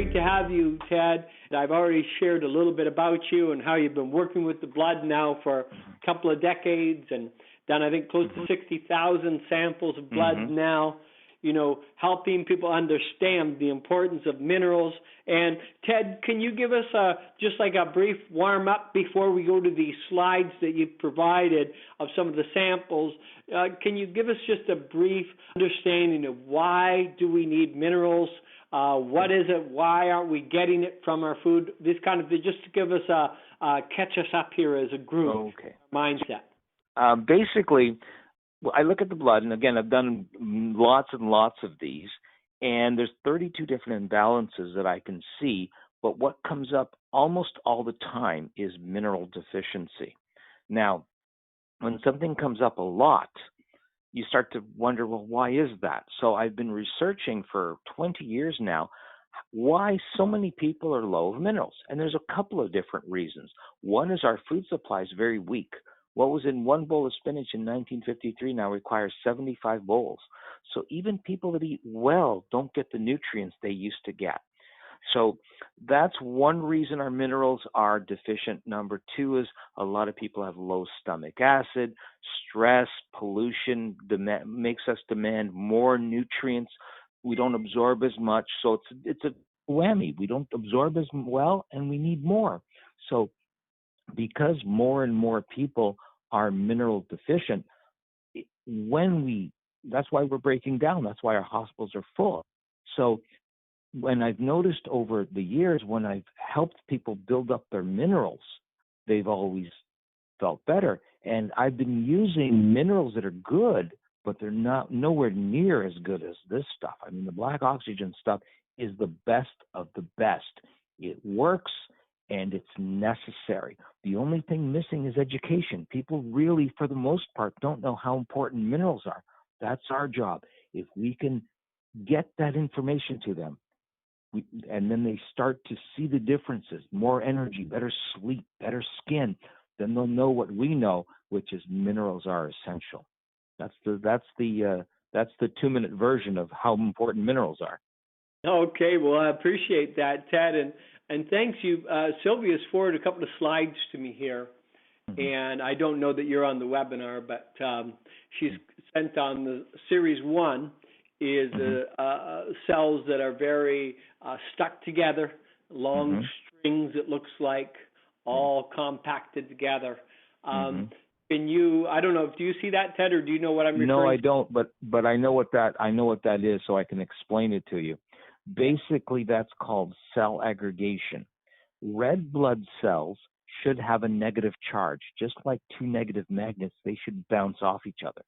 great to have you, Ted. I've already shared a little bit about you and how you've been working with the blood now for a couple of decades and done, I think, close to 60,000 samples of blood now, helping people understand the importance of minerals. And Ted, can you give us just like a brief warm-up before we go to the slides that you provided of some of the samples? Can you give us just a brief understanding of why do we need minerals? What is it? Why aren't we getting it from our food? This kind of thing, just to give us catch us up here as a group mindset. Basically, I look at the blood, and again, I've done lots and lots of these, and there's 32 different imbalances that I can see, but what comes up almost all the time is mineral deficiency. Now, when something comes up a lot, you start to wonder, well, why is that? So I've been researching for 20 years now why so many people are low of minerals, and there's a couple of different reasons. One is our food supply is very weak. What was in one bowl of spinach in 1953 now requires 75 bowls. So even people that eat well don't get the nutrients they used to get. So that's one reason our minerals are deficient. Number two is a lot of people have low stomach acid. Stress, pollution makes us demand more nutrients. We don't absorb as much. So it's a whammy. We don't absorb as well, and we need more. So because more and more people are mineral deficient, that's why we're breaking down. That's why our hospitals are full. So when I've noticed over the years, when I've helped people build up their minerals, they've always felt better. And I've been using minerals that are good, but they're nowhere near as good as this stuff. I mean, the black oxygen stuff is the best of the best. It works, and it's necessary. The only thing missing is education. People really, for the most part, don't know how important minerals are. That's our job. If we can get that information to them, and then they start to see the differences, more energy, better sleep, better skin, then they'll know what we know, which is minerals are essential. That's the 2-minute version of how important minerals are. Okay, well, I appreciate that, Ted, and thanks you. Sylvia's forwarded a couple of slides to me here, and I don't know that you're on the webinar, but she's sent on the series 1 is cells that are very stuck together, long strings, it looks like, all compacted together. Can you? I don't know. Do you see that, Ted, or do you know what I'm referring to? No, I don't. But I know what that is, so I can explain it to you. Basically, that's called cell aggregation. Red blood cells should have a negative charge, just like two negative magnets. They should bounce off each other.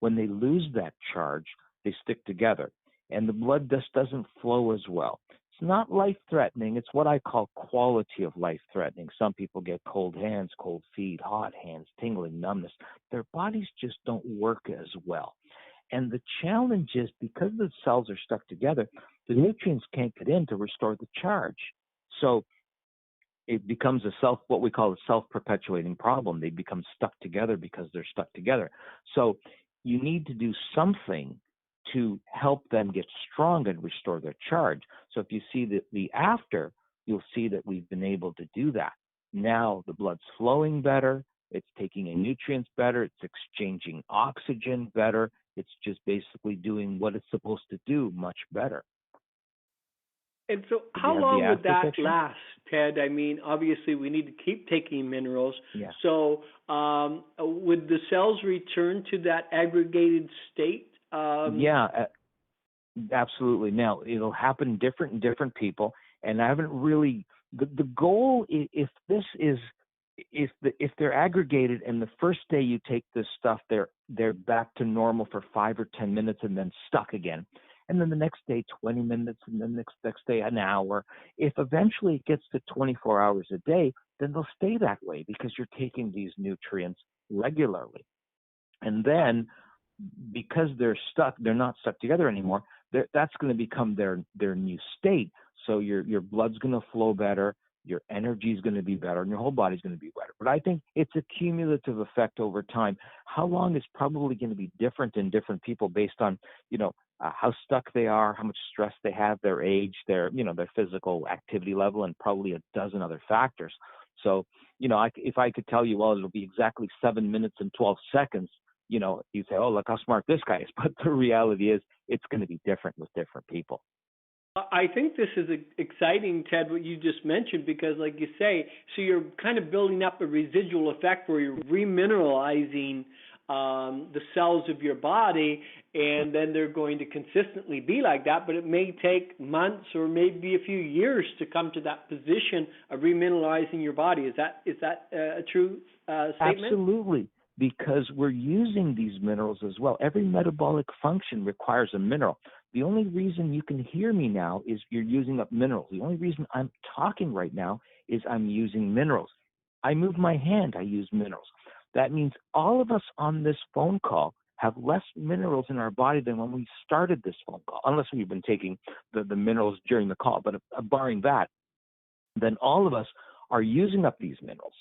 When they lose that charge, they stick together, and the blood just doesn't flow as well. It's not life-threatening. It's what I call quality of life-threatening. Some people get cold hands, cold feet, hot hands, tingling, numbness. Their bodies just don't work as well. And the challenge is because the cells are stuck together, the nutrients can't get in to restore the charge. So it becomes what we call a self-perpetuating problem. They become stuck together because they're stuck together. So you need to do something to help them get strong and restore their charge. So if you see the after, you'll see that we've been able to do that. Now the blood's flowing better, it's taking in nutrients better, it's exchanging oxygen better, it's just basically doing what it's supposed to do much better. And so how long would that last, Ted? I mean, obviously we need to keep taking minerals. Yeah. So would the cells return to that aggregated state? Yeah, absolutely. Now, it'll happen different in different people, and I haven't really the goal, if they're aggregated and the first day you take this stuff, they're back to normal for 5 or 10 minutes and then stuck again. And then the next day, 20 minutes, and then next day, an hour. If eventually it gets to 24 hours a day, then they'll stay that way because you're taking these nutrients regularly. And then because they're not stuck together anymore, that's going to become their new state. So your blood's going to flow better. your energy is going to be better, and your whole body's going to be better. But I think it's a cumulative effect over time. How long is probably going to be different in different people based on, how stuck they are, how much stress they have, their age, their physical activity level, and probably a dozen other factors. So, if I could tell you, well, it'll be exactly 7 minutes and 12 seconds, you say, oh, look how smart this guy is. But the reality is it's going to be different with different people. I think this is exciting, Ted, what you just mentioned, because like you say, so you're kind of building up a residual effect where you're remineralizing the cells of your body, and then they're going to consistently be like that, but it may take months or maybe a few years to come to that position of remineralizing your body. Is that a true statement? Absolutely, because we're using these minerals as well. Every metabolic function requires a mineral. The only reason you can hear me now is you're using up minerals. The only reason I'm talking right now is I'm using minerals. I move my hand, I use minerals. That means all of us on this phone call have less minerals in our body than when we started this phone call, unless we've been taking the minerals during the call. But barring that, then all of us are using up these minerals,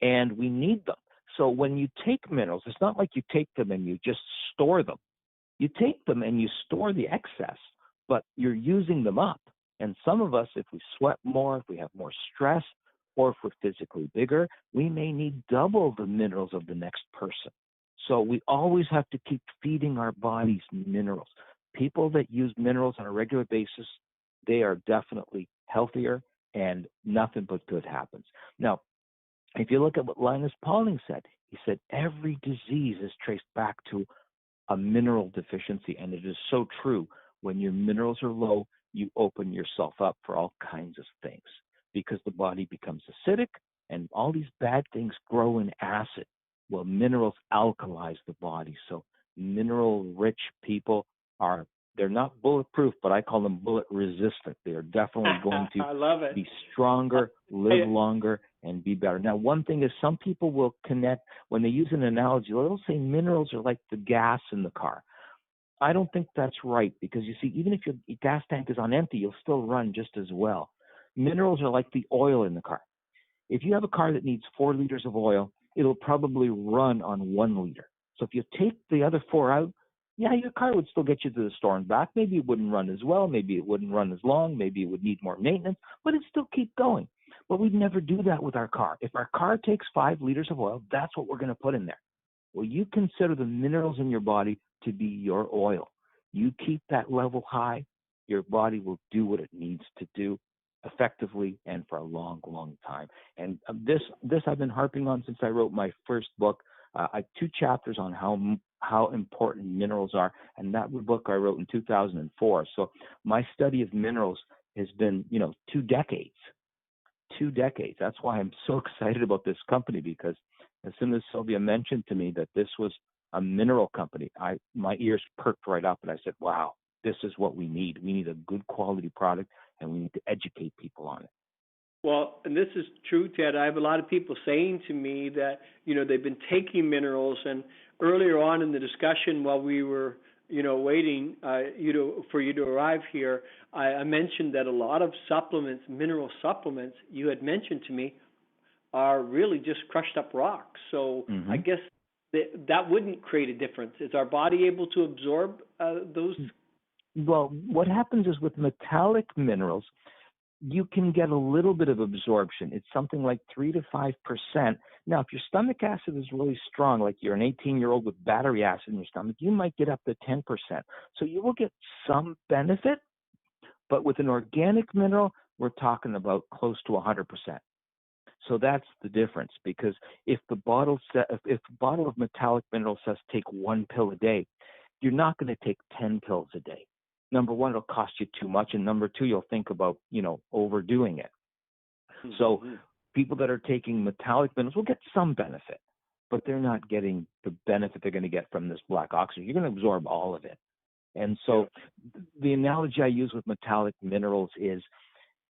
and we need them. So when you take minerals, it's not like you take them and you just store them. You take them and you store the excess, but you're using them up. And some of us, if we sweat more, if we have more stress, or if we're physically bigger, we may need double the minerals of the next person. So we always have to keep feeding our bodies minerals. People that use minerals on a regular basis, they are definitely healthier, and nothing but good happens. Now, if you look at what Linus Pauling said, he said every disease is traced back to a mineral deficiency, and it is so true. When your minerals are low, you open yourself up for all kinds of things because the body becomes acidic, and all these bad things grow in acid. Well, minerals alkalize the body, so mineral-rich people they're not bulletproof, but I call them bullet resistant. They are definitely going to I love it. be stronger, live longer, and be better. Now, one thing is some people will connect, when they use an analogy, they'll say minerals are like the gas in the car. I don't think that's right, because you see, even if your gas tank is on empty, you'll still run just as well. Minerals are like the oil in the car. If you have a car that needs 4 liters of oil, it'll probably run on 1 liter. So if you take the other 4 out, yeah, your car would still get you to the store and back. Maybe it wouldn't run as well. Maybe it wouldn't run as long. Maybe it would need more maintenance, but it'd still keep going. But we'd never do that with our car. If our car takes 5 liters of oil, that's what we're going to put in there. Well, you consider the minerals in your body to be your oil. You keep that level high, your body will do what it needs to do effectively and for a long, long time. And this I've been harping on since I wrote my first book. I 2 chapters on how important minerals are, and that book I wrote in 2004. So my study of minerals has been, 2 decades. 2 decades. That's why I'm so excited about this company, because as soon as Sylvia mentioned to me that this was a mineral company, my ears perked right up, and I said, wow, this is what we need. We need a good quality product, and we need to educate people on it. Well, and this is true, Ted. I have a lot of people saying to me that, they've been taking minerals, and earlier on in the discussion while we were, waiting, for you to arrive here, I mentioned that a lot of supplements, mineral supplements, you had mentioned to me, are really just crushed up rocks. So I guess that wouldn't create a difference. Is our body able to absorb those? Well, what happens is with metallic minerals, you can get a little bit of absorption. It's something like 3 to 5%. Now, if your stomach acid is really strong, like you're an 18-year-old with battery acid in your stomach, you might get up to 10%. So you will get some benefit, but with an organic mineral, we're talking about close to 100%. So that's the difference, because if the bottle of metallic mineral says take 1 pill a day, you're not going to take 10 pills a day. Number one, it'll cost you too much, and number two, you'll think about, overdoing it. So people that are taking metallic minerals will get some benefit, but they're not getting the benefit they're going to get from this black oxygen. You're going to absorb all of it. And so the analogy I use with metallic minerals is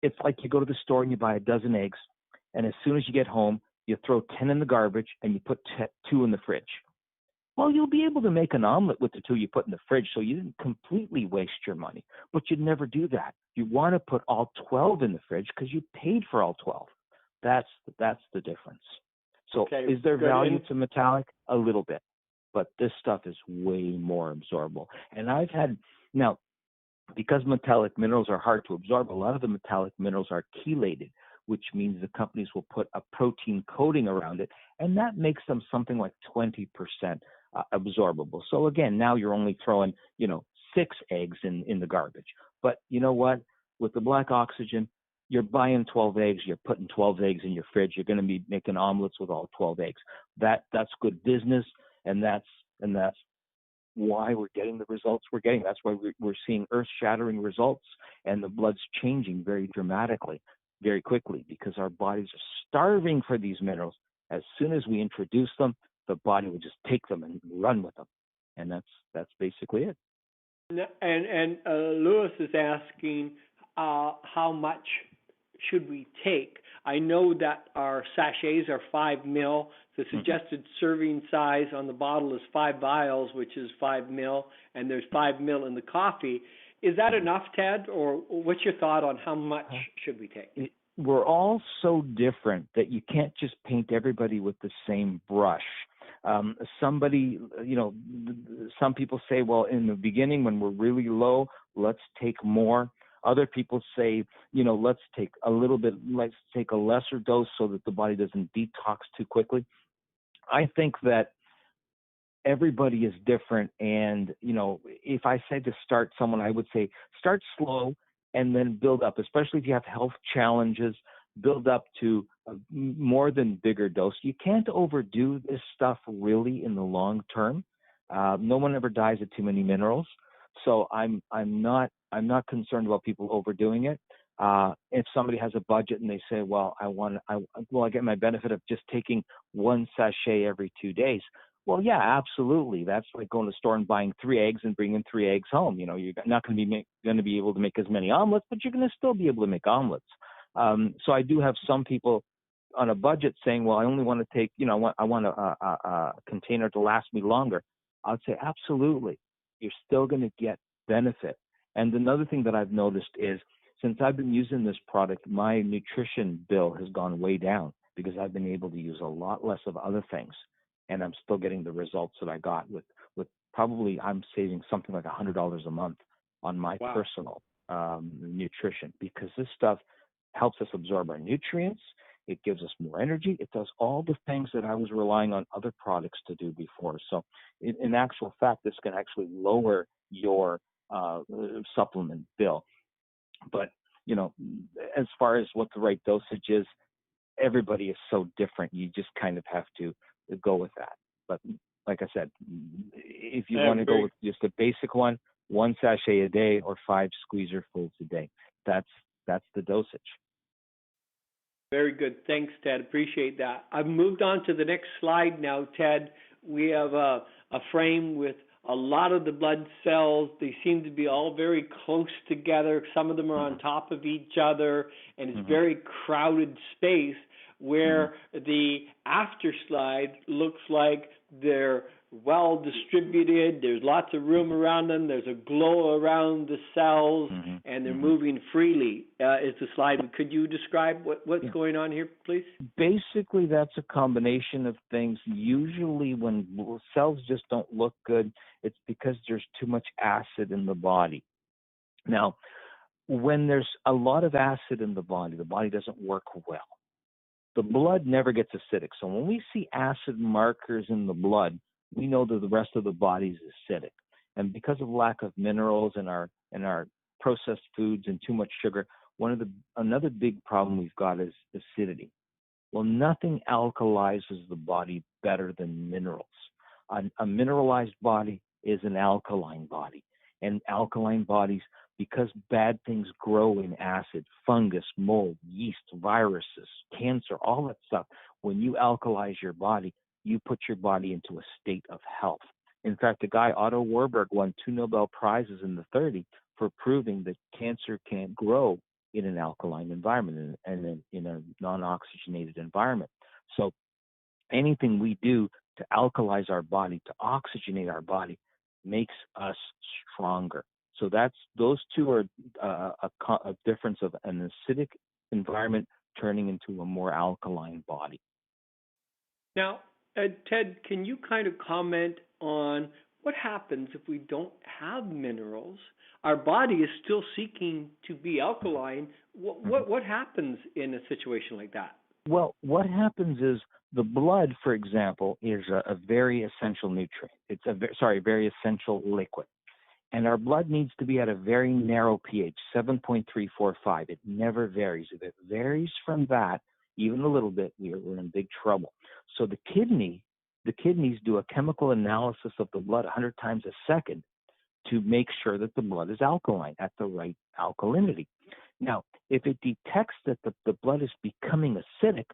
it's like you go to the store and you buy a dozen eggs, and as soon as you get home, you throw 10 in the garbage and you put 2 in the fridge. Well, you'll be able to make an omelet with the two you put in the fridge, so you didn't completely waste your money. But you'd never do that. You want to put all 12 in the fridge because you paid for all 12. That's the difference. So Okay, is there good. value to metallic? A little bit. But this stuff is way more absorbable. And I've had, now, because metallic minerals are hard to absorb, a lot of the metallic minerals are chelated, which means the companies will put a protein coating around it, and that makes them something like 20% absorbable. So again, now you're only throwing, 6 eggs in the garbage. But you know what? With the black oxygen, you're buying 12 eggs, you're putting 12 eggs in your fridge, you're going to be making omelets with all 12 eggs. That's good business, and that's why we're getting the results we're getting. That's why we're seeing earth-shattering results, and the blood's changing very dramatically, very quickly, because our bodies are starving for these minerals. As soon as we introduce them, the body will just take them and run with them, and that's basically it. And Lewis is asking how much should we take? I know that our sachets are 5 ml. The suggested serving size on the bottle is 5 vials, which is 5 ml, and there's 5 ml in the coffee. Is that enough, Ted, or what's your thought on how much should we take? We're all so different that you can't just paint everybody with the same brush. Some people say, well, in the beginning when we're really low, let's take more. Other people say, let's take a lesser dose so that the body doesn't detox too quickly. I think that everybody is different. And, if I said to start someone, I would say start slow and then build up, especially if you have health challenges, build up to a more than bigger dose. You can't overdo this stuff really in the long term. No one ever dies of too many minerals. So I'm not concerned about people overdoing it. If somebody has a budget and they say, well, I get my benefit of just taking 1 sachet every 2 days. Well, yeah, absolutely. That's like going to the store and buying 3 eggs and bringing 3 eggs home. You're not going to be able to make as many omelets, but you're going to still be able to make omelets. So I do have some people on a budget saying, well, I only want to take, I want a container to last me longer. I'd say absolutely. You're still going to get benefit. And another thing that I've noticed is since I've been using this product, my nutrition bill has gone way down because I've been able to use a lot less of other things. And I'm still getting the results that I got with probably I'm saving something like $100 a month on my personal nutrition, because this stuff helps us absorb our nutrients. It gives us more energy. It does all the things that I was relying on other products to do before. So in actual fact, this can actually lower your supplement bill. But, as far as what the right dosage is, everybody is so different. You just kind of have to go with that. But like I said, if you want to go with just a basic one, 1 sachet a day or 5 squeezerfuls a day, that's the dosage. Very good. Thanks, Ted. Appreciate that. I've moved on to the next slide now, Ted. We have a frame with a lot of the blood cells. They seem to be all very close together. Some of them are on top of each other, and it's very crowded space, where the after slide looks like they're well distributed. There's lots of room around them. There's a glow around the cells, and they're moving freely. Is the slide? Could you describe what's going on here, please? Basically, that's a combination of things. Usually when cells just don't look good, it's because there's too much acid in the body. Now, when there's a lot of acid in the body doesn't work well. The blood never gets acidic. So when we see acid markers in the blood, we know that the rest of the body is acidic. And because of lack of minerals in our processed foods and too much sugar, another big problem we've got is acidity. Well, nothing alkalizes the body better than minerals. A mineralized body is an alkaline body. And alkaline bodies, because bad things grow in acid, fungus, mold, yeast, viruses, cancer, all that stuff, when you alkalize your body, you put your body into a state of health. In fact, the guy Otto Warburg won 2 Nobel Prizes in the 30s for proving that cancer can't grow in an alkaline environment and in a non-oxygenated environment. So anything we do to alkalize our body, to oxygenate our body, makes us stronger. So those two are a difference of an acidic environment turning into a more alkaline body. Now, Ted, can you kind of comment on what happens if we don't have minerals? Our body is still seeking to be alkaline. What happens in a situation like that? Well, what happens is the blood, for example, is a very essential nutrient. It's a very essential liquid. And our blood needs to be at a very narrow pH, 7.345. It never varies. If it varies from that, even a little bit, we're in big trouble. So the kidneys do a chemical analysis of the blood 100 times a second to make sure that the blood is alkaline, at the right alkalinity. Now, if it detects that the blood is becoming acidic,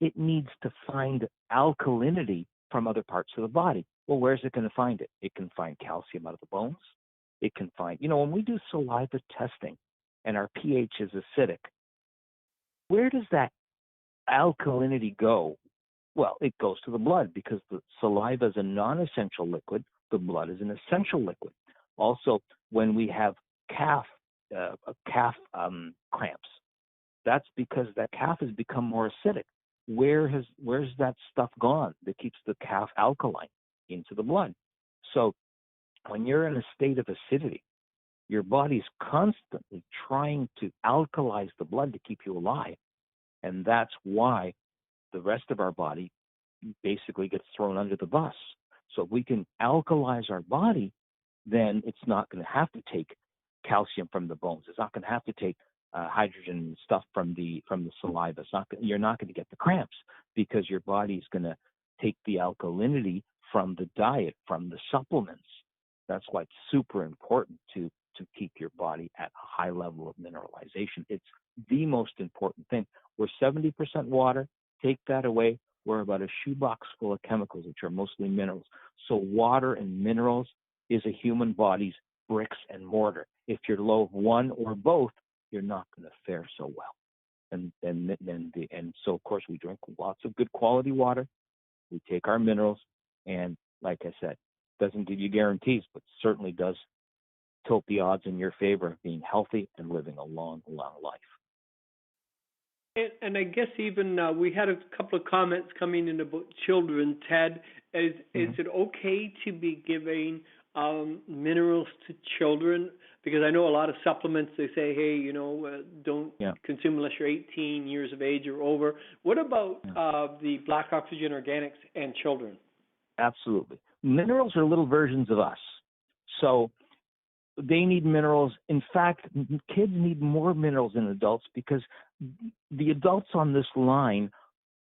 it needs to find alkalinity from other parts of the body. Well, where's it going to find it? It can find calcium out of the bones. It can find, when we do saliva testing and our pH is acidic, where does that alkalinity go? Well, it goes to the blood because the saliva is a non-essential liquid. The blood is an essential liquid. Also, when we have calf cramps, that's because that calf has become more acidic. Where's that stuff gone that keeps the calf alkaline? Into the blood. So when you're in a state of acidity, your body's constantly trying to alkalize the blood to keep you alive. And that's why the rest of our body basically gets thrown under the bus. So if we can alkalize our body, then it's not going to have to take calcium from the bones. It's not going to have to take hydrogen and stuff from the saliva. You're not going to get the cramps because your body's going to take the alkalinity from the diet, from the supplements. That's why it's super important to keep your body at a high level of mineralization. It's the most important thing. We're 70% water. Take that away, we're about a shoebox full of chemicals, which are mostly minerals. So water and minerals is a human body's bricks and mortar. If you're low of one or both, you're not going to fare so well. And so, of course, we drink lots of good quality water. We take our minerals, and like I said, doesn't give you guarantees, but certainly does tilt the odds in your favor of being healthy and living a long, long life. And I guess even we had a couple of comments coming in about children. Ted, is it okay to be giving minerals to children? Because I know a lot of supplements, they say, hey, don't consume unless you're 18 years of age or over. What about the Black Oxygen Organics and children? Absolutely. Minerals are little versions of us. So they need minerals. In fact, kids need more minerals than adults because the adults on this line,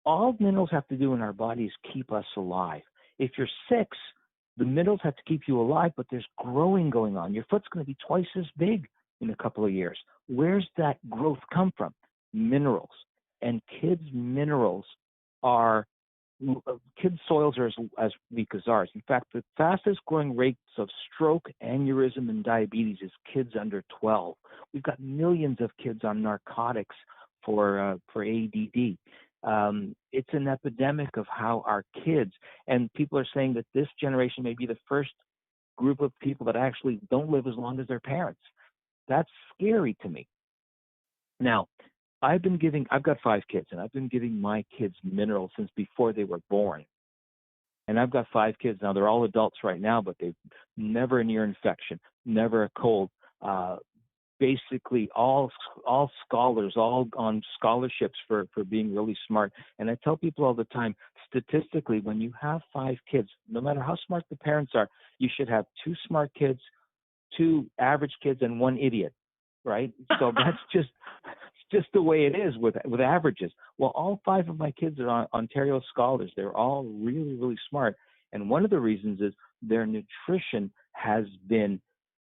all minerals have to do in our bodies keep us alive. If you're 6, the minerals have to keep you alive, but there's growing going on. Your foot's going to be twice as big in a couple of years. Where's that growth come from? Minerals. And kids' minerals are, kids' soils are as weak as ours. In fact, the fastest growing rates of stroke, aneurysm, and diabetes is kids under 12. We've got millions of kids on narcotics for ADD. It's an epidemic of how our kids, and people are saying that this generation may be the first group of people that actually don't live as long as their parents. That's scary to me. Now, I've got 5 kids, and I've been giving my kids minerals since before they were born. And I've got 5 kids now. They're all adults right now, but they've never an ear infection, never a cold. Basically, all scholars, all on scholarships for being really smart. And I tell people all the time, statistically, when you have 5 kids, no matter how smart the parents are, you should have 2 smart kids, 2 average kids, and 1 idiot, right? So that's just the way it is with averages. Well, all 5 of my kids are Ontario scholars. They're all really, really smart. And one of the reasons is their nutrition has been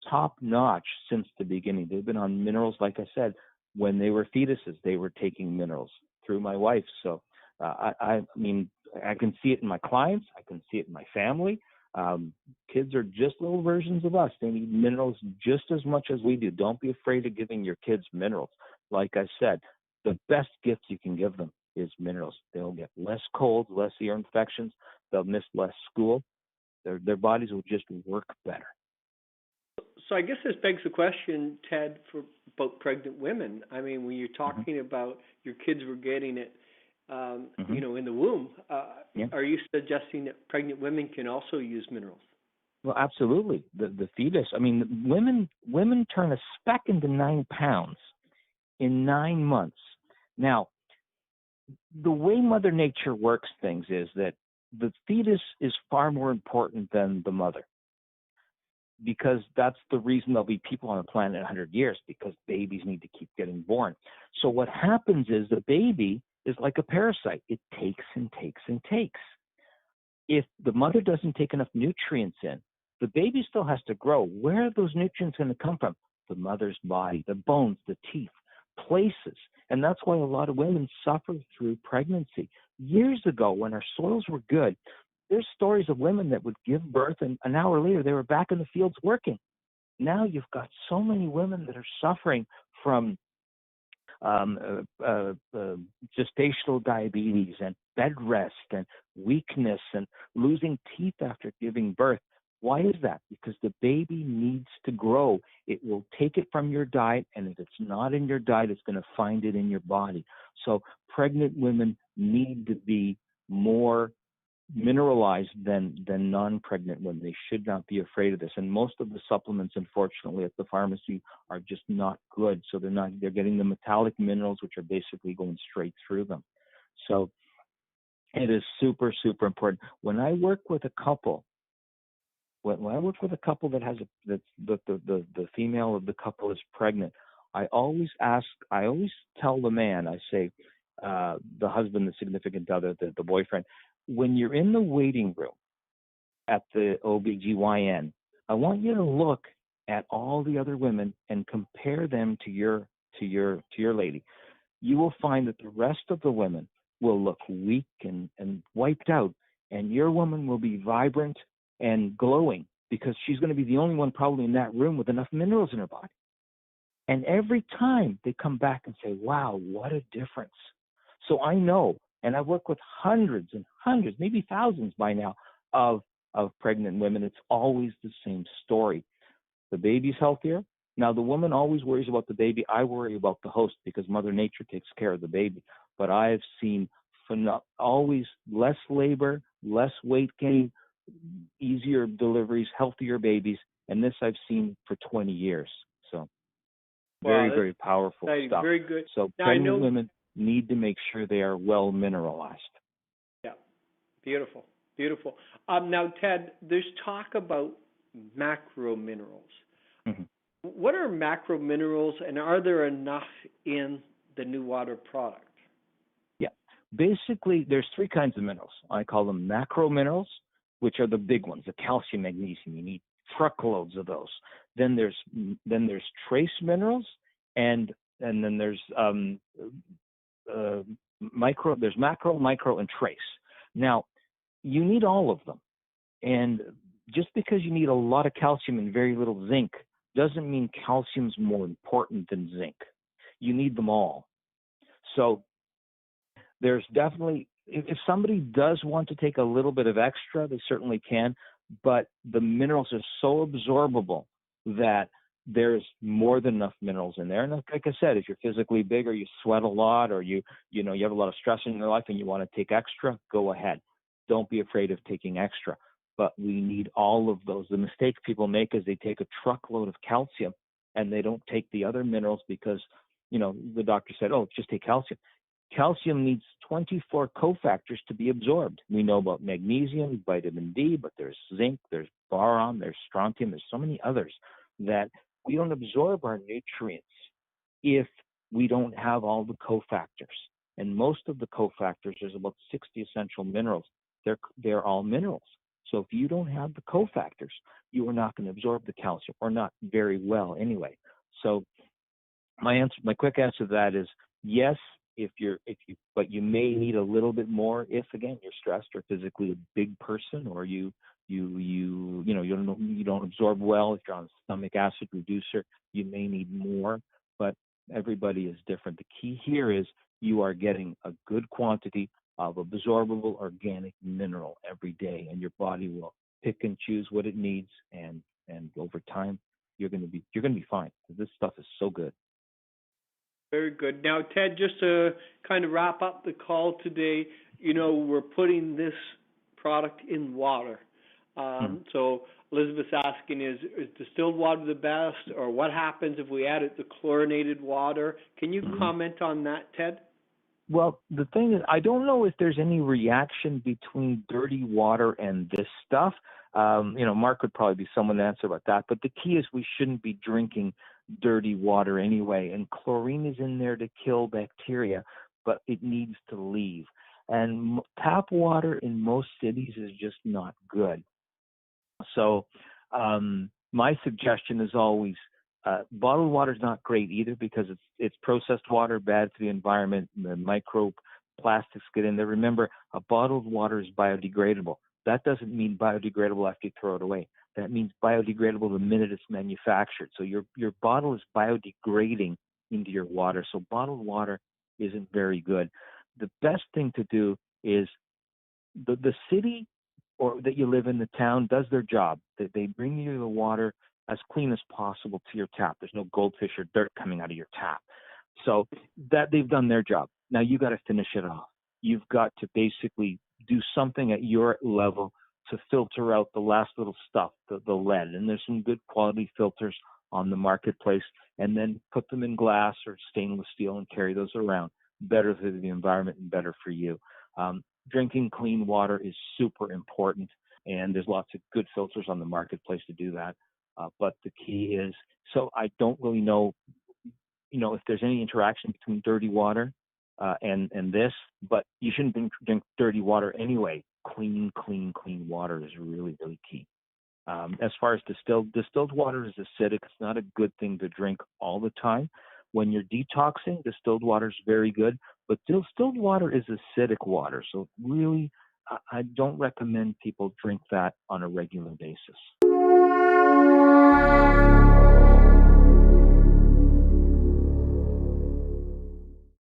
top-notch since the beginning. They've been on minerals, like I said. When they were fetuses, they were taking minerals through my wife. So, I mean, I can see it in my clients. I can see it in my family. Kids are just little versions of us. They need minerals just as much as we do. Don't be afraid of giving your kids minerals. Like I said, the best gift you can give them is minerals. They'll get less colds, less ear infections. They'll miss less school. Their bodies will just work better. So I guess this begs the question, Ted, for about pregnant women. I mean, when you're talking about your kids were getting it, in the womb, are you suggesting that pregnant women can also use minerals? Well, absolutely. The fetus. I mean, women turn a speck into 9 pounds in 9 months. Now, the way Mother Nature works things is that the fetus is far more important than the mother, because that's the reason there'll be people on the planet in 100 years, because babies need to keep getting born. So what happens is the baby is like a parasite. It takes and takes and takes. If the mother doesn't take enough nutrients in, the baby still has to grow. Where are those nutrients going to come from? The mother's body, the bones, the teeth, places. And that's why a lot of women suffer through pregnancy. Years ago, when our soils were good, there's stories of women that would give birth, and an hour later, they were back in the fields working. Now you've got so many women that are suffering from gestational diabetes and bed rest and weakness and losing teeth after giving birth. Why is that? Because the baby needs to grow. It will take it from your diet, and if it's not in your diet, it's going to find it in your body. So pregnant women need to be more mineralized than non-pregnant women. They should not be afraid of this. And most of the supplements, unfortunately, at the pharmacy are just not good. So they're getting the metallic minerals, which are basically going straight through them. So it is super, super important. When I work with a couple, that has the female of the couple is pregnant, I always tell the man, I say, the husband, the significant other, the boyfriend, when you're in the waiting room at the OBGYN, I want you to look at all the other women and compare them to your lady. You will find that the rest of the women will look weak and wiped out, and your woman will be vibrant and glowing, because she's going to be the only one probably in that room with enough minerals in her body. And every time they come back and say, wow, what a difference. So I know, and I've worked with hundreds and hundreds, maybe thousands by now, of pregnant women. It's always the same story. The baby's healthier. Now, the woman always worries about the baby. I worry about the host, because Mother Nature takes care of the baby. But I've seen always less labor, less weight gain, easier deliveries, healthier babies. And this I've seen for 20 years. So very, very powerful stuff. Very good. So pregnant women need to make sure they are well mineralized. Yeah, beautiful, beautiful. Now, Ted, there's talk about macro minerals. Mm-hmm. What are macro minerals, and are there enough in the New Water product? Yeah, basically there's 3 kinds of minerals. I call them macro minerals, which are the big ones, the calcium, magnesium. You need truckloads of those. Then there's trace minerals, and then there's micro. There's macro, micro, and trace. Now, you need all of them, and just because you need a lot of calcium and very little zinc doesn't mean calcium's more important than zinc. You need them all. So there's definitely, if somebody does want to take a little bit of extra, they certainly can, but the minerals are so absorbable that there's more than enough minerals in there. And like I said, if you're physically big, or you sweat a lot, or you have a lot of stress in your life and you want to take extra, go ahead. Don't be afraid of taking extra. But we need all of those. The mistake people make is they take a truckload of calcium and they don't take the other minerals because, the doctor said, oh, just take calcium. Calcium needs 24 cofactors to be absorbed. We know about magnesium, vitamin D, but there's zinc, there's boron, there's strontium, there's so many others that we don't absorb our nutrients if we don't have all the cofactors. And most of the cofactors, there's about 60 essential minerals. They're all minerals. So if you don't have the cofactors, you are not going to absorb the calcium, or not very well anyway. So my quick answer to that is yes, but you may need a little bit more if, again, you're stressed or physically a big person, or you don't absorb well. If you're on a stomach acid reducer, you may need more, but everybody is different. The key here is you are getting a good quantity of absorbable organic mineral every day, and your body will pick and choose what it needs, and over time you're going to be fine. This stuff is so good. Very good. Now, Ted, just to kind of wrap up the call today, we're putting this product in water. So Elizabeth's asking, is distilled water the best, or what happens if we add it to chlorinated water? Can you comment on that, Ted? Well, the thing is, I don't know if there's any reaction between dirty water and this stuff. Mark would probably be someone to answer about that. But the key is we shouldn't be drinking dirty water anyway. And chlorine is in there to kill bacteria, but it needs to leave. And tap water in most cities is just not good. So my suggestion is always, bottled water is not great either because it's processed water, bad for the environment. The microplastics get in there. Remember, a bottled water is biodegradable. That doesn't mean biodegradable after you throw it away. That means biodegradable the minute it's manufactured. So your bottle is biodegrading into your water. So bottled water isn't very good. The best thing to do is the city or that you live in, the town, does their job. They bring you the water as clean as possible to your tap. There's no goldfish or dirt coming out of your tap. So that they've done their job. Now you got to finish it off. You've got to basically do something at your level to filter out the last little stuff, the lead. And there's some good quality filters on the marketplace, and then put them in glass or stainless steel and carry those around. Better for the environment and better for you. Drinking clean water is super important, and there's lots of good filters on the marketplace to do that. But the key is, so I don't really know, if there's any interaction between dirty water and this, but you shouldn't drink dirty water anyway. Clean water is really, really key. As far as distilled water is acidic. It's not a good thing to drink all the time. When you're detoxing, distilled water is very good, but distilled water is acidic water. So really, I don't recommend people drink that on a regular basis.